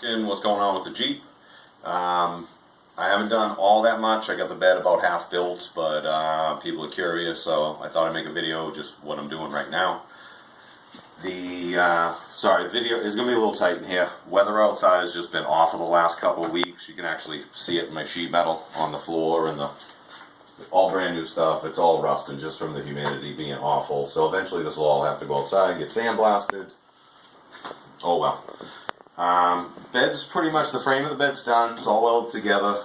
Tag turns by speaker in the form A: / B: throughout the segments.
A: asking what's going on with the Jeep. I haven't done all that much. I got the bed about half built, but people are curious, so I thought I'd make a video just what I'm doing right now. The video is going to be a little tight in here. Weather outside has just been awful the last couple of weeks. You can actually see it in my sheet metal on the floor and the all brand new stuff. It's all rusting just from the humidity being awful. So eventually this will all have to go outside and get sandblasted. Oh well. Bed's pretty much, the frame of the bed's done. It's all welded together.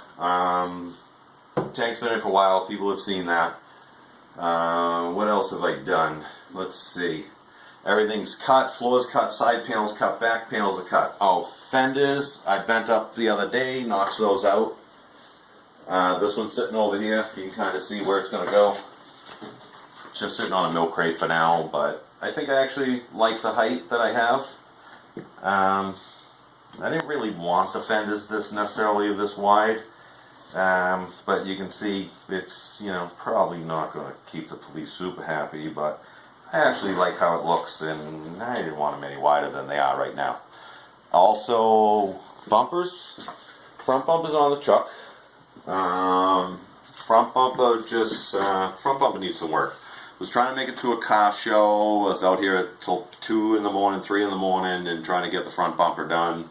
A: Tank's been in for a while. People have seen that. What else have I done? Let's see. Everything's cut. Floor's cut. Side panels cut. Back panels are cut. Oh, fenders I bent up the other day. Notched those out. This one's sitting over here. You can kind of see where it's going to go. It's just sitting on a milk crate for now, but I think I actually like the height that I have. I didn't really want the fenders this wide, but you can see it's, you know, probably not going to keep the police super happy, but I actually like how it looks, and I didn't want them any wider than they are right now. Also, bumpers. Front bumpers on the truck. Front bumper needs some work. Was trying to make it to a car show. I was out here till 2 in the morning, 3 in the morning, and trying to get the front bumper done,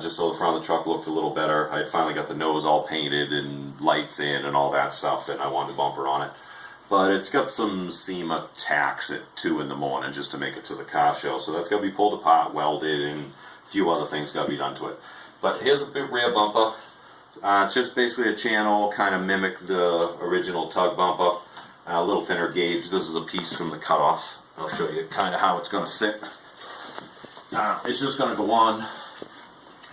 A: just so the front of the truck looked a little better. I had finally got the nose all painted and lights in and all that stuff, and I wanted a bumper on it. But it's got some SEMA tacks at 2 in the morning just to make it to the car show. So that's got to be pulled apart, welded, and a few other things got to be done to it. But here's a big rear bumper. It's just basically a channel, kind of mimic the original tug bumper. A little thinner gauge. This is a piece from the cutoff. I'll show you kind of how it's going to sit. It's just going to go on,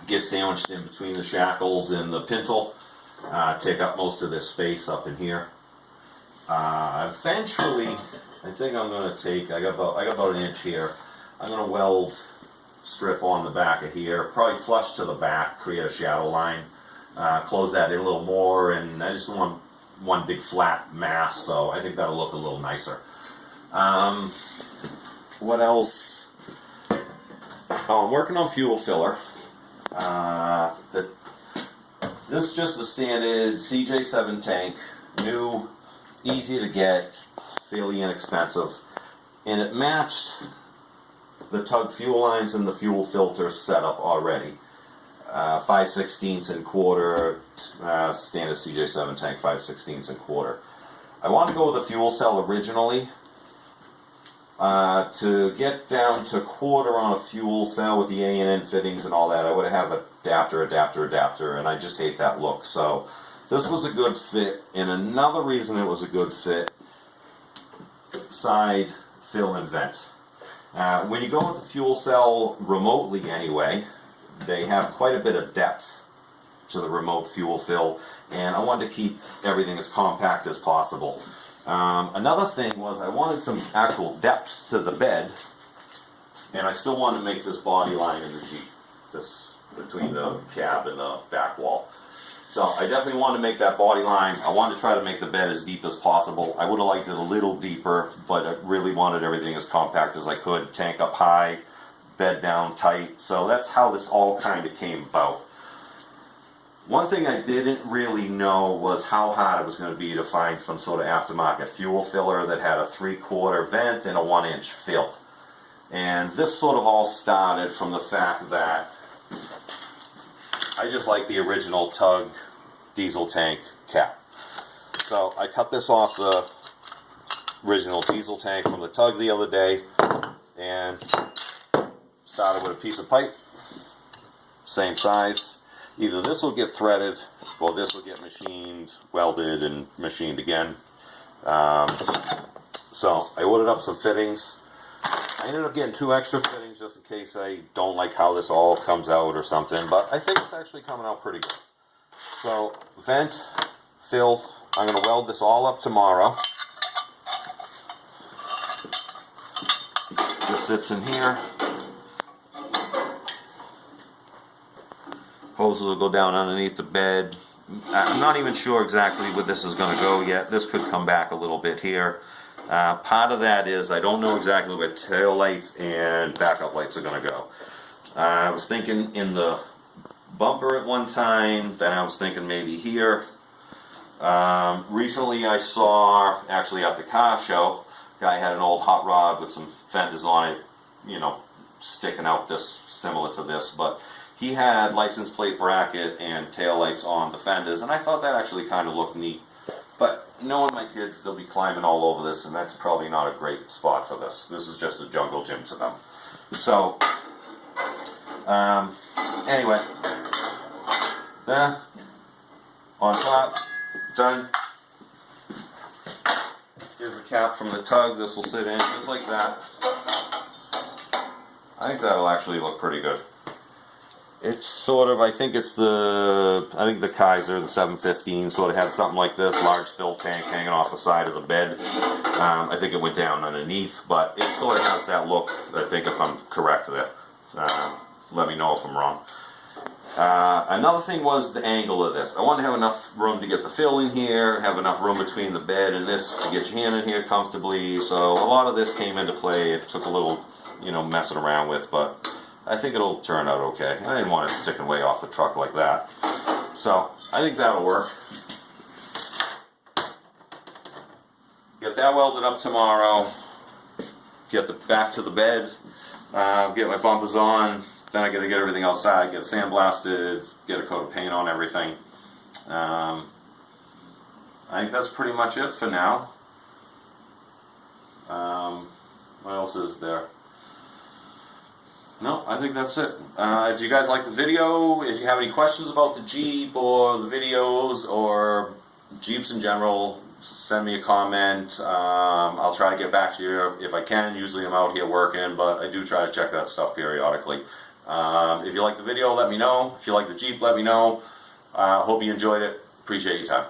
A: get sandwiched in between the shackles and the pintle, take up most of this space up in here. Eventually, I think I'm going to take, I got about an inch here. I'm going to weld strip on the back of here, probably flush to the back, create a shadow line, close that in a little more, and I just want one big flat mass, so I think that'll look a little nicer. What else? Oh, I'm working on fuel filler. This is just the standard CJ10a tank, new, easy to get, fairly inexpensive, and it matched the tug fuel lines and the fuel filter setup already. 5/16 and quarter, standard CJ7 tank, 5/16 and quarter. I wanted to go with a fuel cell originally. To get down to quarter on a fuel cell with the A&N fittings and all that, I would have adapter, and I just hate that look. So this was a good fit, and another reason it was a good fit, side fill and vent. When you go with a fuel cell remotely anyway, they have quite a bit of depth to the remote fuel fill, and I wanted to keep everything as compact as possible. Another thing was I wanted some actual depth to the bed, and I still wanted to make this body line in the Jeep, this between the cab and the back wall. So I definitely wanted to make that body line. I wanted to try to make the bed as deep as possible. I would have liked it a little deeper, but I really wanted everything as compact as I could. Tank up high, bed down tight. So that's how this all kind of came about. One thing I didn't really know was how hard it was going to be to find some sort of aftermarket fuel filler that had a 3/4 vent and a 1-inch fill. And this sort of all started from the fact that I just like the original Tug diesel tank cap. So I cut this off the original diesel tank from the Tug the other day and started with a piece of pipe, same size. Either this will get threaded or this will get machined, welded, and machined again. So I ordered up some fittings. I ended up getting 2 extra fittings just in case I don't like how this all comes out or something, but I think it's actually coming out pretty good. So vent, fill, I'm going to weld this all up tomorrow. Just sits in here. Hoses will go down underneath the bed. I'm not even sure exactly where this is going to go yet. This could come back a little bit here. Part of that is I don't know exactly where tail lights and backup lights are going to go. I was thinking in the bumper at one time, then I was thinking maybe here. Recently I saw, actually at the car show, guy had an old hot rod with some fenders on it, you know, sticking out this, similar to this, but he had license plate bracket and taillights on the fenders, and I thought that actually kind of looked neat. But knowing my kids, they'll be climbing all over this, and that's probably not a great spot for this. This is just a jungle gym to them. So, anyway, there, on top, done. Here's the cap from the tug. This will sit in just like that. I think that'll actually look pretty good. It's sort of, I think the Kaiser, the 715, sort of had something like this, large fill tank hanging off the side of the bed. I think it went down underneath, but it sort of has that look, I think, if I'm correct there. Let me know if I'm wrong. Another thing was the angle of this. I wanted to have enough room to get the fill in here, have enough room between the bed and this to get your hand in here comfortably. So a lot of this came into play. It took a little, you know, messing around with, but I think it'll turn out okay. I didn't want it sticking way off the truck like that. So I think that'll work. Get that welded up tomorrow. Get the back to the bed. Get my bumpers on. Then I got to get everything outside. Get it sandblasted. Get a coat of paint on everything. I think that's pretty much it for now. What else is there? No, I think that's it. If you guys like the video, if you have any questions about the Jeep or the videos or Jeeps in general, send me a comment. I'll try to get back to you if I can. Usually I'm out here working, but I do try to check that stuff periodically. If you like the video, let me know. If you like the Jeep, let me know. Hope you enjoyed it. Appreciate your time.